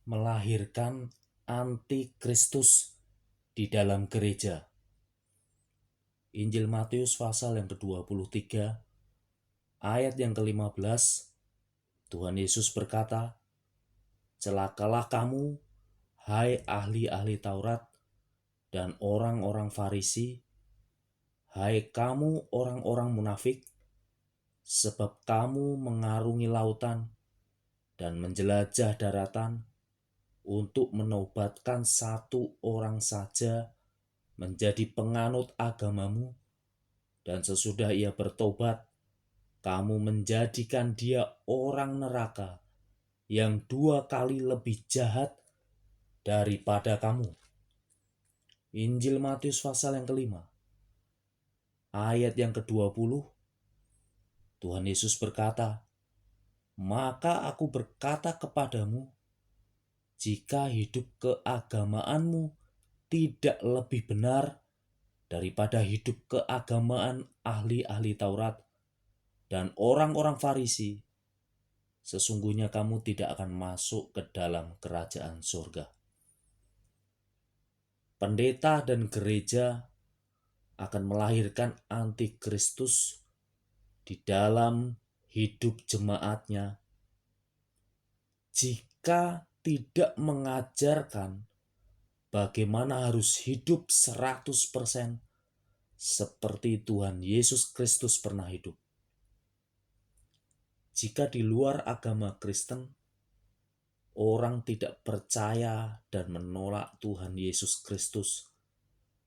melahirkan antikristus di dalam gereja. Injil Matius pasal yang ke-23 ayat yang ke-15, Tuhan Yesus berkata, "Celakalah kamu, hai ahli-ahli Taurat dan orang-orang Farisi, hai kamu orang-orang munafik, sebab kamu mengarungi lautan dan menjelajah daratan untuk menobatkan satu orang saja menjadi penganut agamamu, dan sesudah ia bertobat, kamu menjadikan dia orang neraka yang 2 kali lebih jahat daripada kamu." Injil Matius pasal yang ke-5 ayat yang ke-20, Tuhan Yesus berkata, "Maka aku berkata kepadamu, jika hidup keagamaanmu tidak lebih benar daripada hidup keagamaan ahli-ahli Taurat dan orang-orang Farisi, sesungguhnya kamu tidak akan masuk ke dalam kerajaan surga." Pendeta dan gereja akan melahirkan antikristus di dalam hidup jemaatnya jika tidak mengajarkan bagaimana harus hidup 100% seperti Tuhan Yesus Kristus pernah hidup. Jika di luar agama Kristen, orang tidak percaya dan menolak Tuhan Yesus Kristus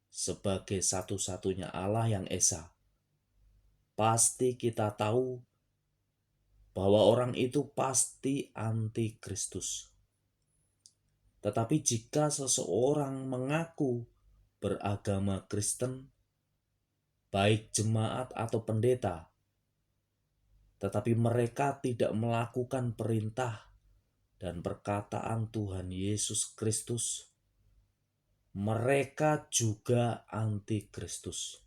sebagai satu-satunya Allah yang esa, pasti kita tahu bahwa orang itu pasti antikristus. Tetapi jika seseorang mengaku beragama Kristen, baik jemaat atau pendeta, tetapi mereka tidak melakukan perintah dan perkataan Tuhan Yesus Kristus, mereka juga antikristus.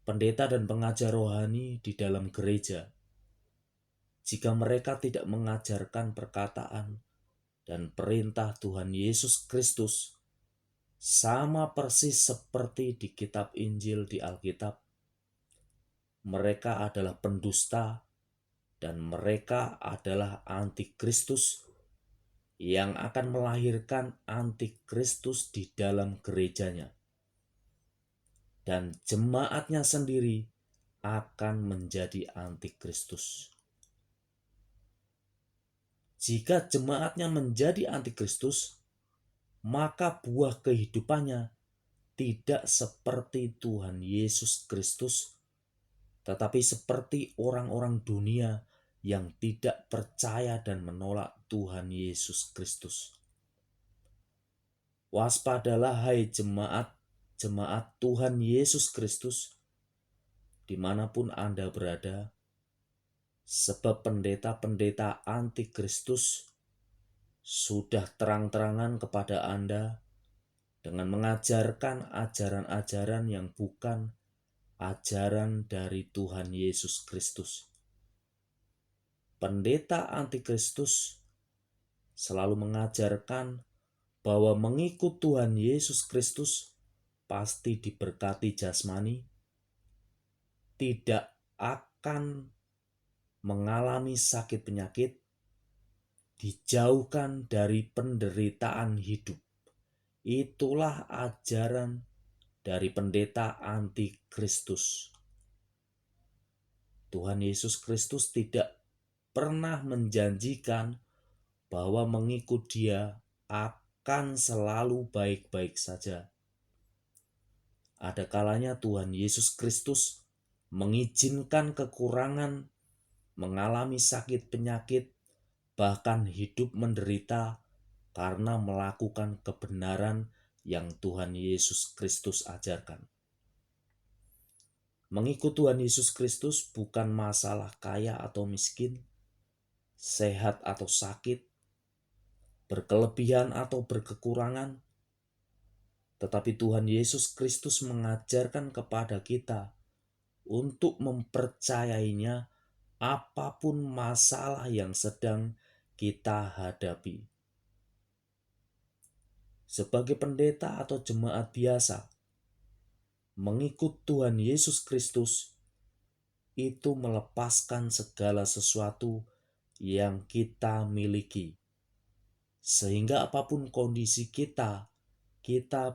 Pendeta dan pengajar rohani di dalam gereja, jika mereka tidak mengajarkan perkataan dan perintah Tuhan Yesus Kristus, sama persis seperti di kitab Injil di Alkitab, mereka adalah pendusta dan mereka adalah antikristus yang akan melahirkan antikristus di dalam gerejanya. Dan jemaatnya sendiri akan menjadi antikristus. Jika jemaatnya menjadi antikristus, maka buah kehidupannya tidak seperti Tuhan Yesus Kristus, tetapi seperti orang-orang dunia yang tidak percaya dan menolak Tuhan Yesus Kristus. Waspadalah hai jemaat Tuhan Yesus Kristus, dimanapun Anda berada, sebab pendeta-pendeta antikristus sudah terang-terangan kepada Anda dengan mengajarkan ajaran-ajaran yang bukan ajaran dari Tuhan Yesus Kristus. Pendeta antikristus selalu mengajarkan bahwa mengikut Tuhan Yesus Kristus pasti diberkati jasmani, tidak akan mengalami sakit penyakit, dijauhkan dari penderitaan hidup. Itulah ajaran dari pendeta antikristus. Tuhan Yesus Kristus tidak pernah menjanjikan bahwa mengikut Dia akan selalu baik-baik saja. Ada kalanya Tuhan Yesus Kristus mengizinkan kekurangan, mengalami sakit penyakit, bahkan hidup menderita karena melakukan kebenaran yang Tuhan Yesus Kristus ajarkan. Mengikut Tuhan Yesus Kristus bukan masalah kaya atau miskin, sehat atau sakit, berkelebihan atau berkekurangan, tetapi Tuhan Yesus Kristus mengajarkan kepada kita untuk mempercayainya apapun masalah yang sedang kita hadapi. Sebagai pendeta atau jemaat biasa, mengikut Tuhan Yesus Kristus itu melepaskan segala sesuatu yang kita miliki. Sehingga apapun kondisi kita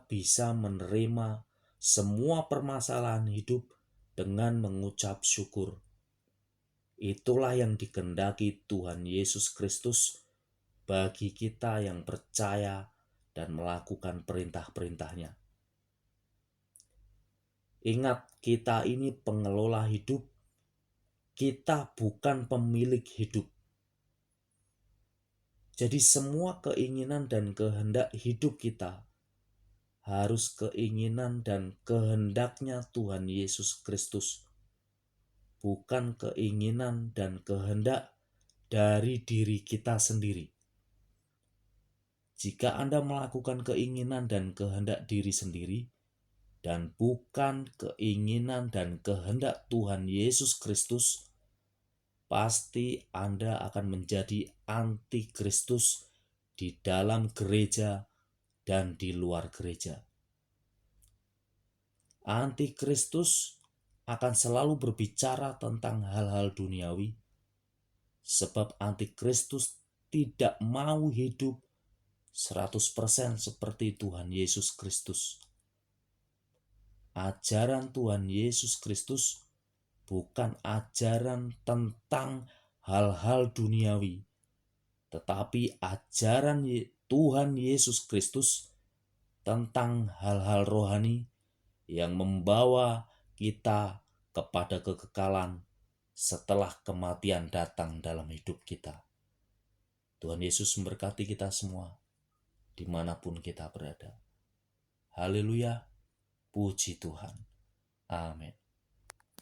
bisa menerima semua permasalahan hidup dengan mengucap syukur. Itulah yang dikehendaki Tuhan Yesus Kristus bagi kita yang percaya dan melakukan perintah-perintahnya. Ingat, kita ini pengelola hidup, kita bukan pemilik hidup. Jadi semua keinginan dan kehendak hidup kita harus keinginan dan kehendaknya Tuhan Yesus Kristus. Bukan keinginan dan kehendak dari diri kita sendiri. Jika Anda melakukan keinginan dan kehendak diri sendiri, dan bukan keinginan dan kehendak Tuhan Yesus Kristus, pasti Anda akan menjadi anti-Kristus di dalam gereja dan di luar gereja. Anti-Kristus akan selalu berbicara tentang hal-hal duniawi, sebab anti-Kristus tidak mau hidup 100% seperti Tuhan Yesus Kristus. Ajaran Tuhan Yesus Kristus bukan ajaran tentang hal-hal duniawi, tetapi ajaran Tuhan Yesus Kristus tentang hal-hal rohani yang membawa kita kepada kekekalan setelah kematian datang dalam hidup kita. Tuhan Yesus memberkati kita semua dimanapun kita berada. Haleluya, puji Tuhan. Amin.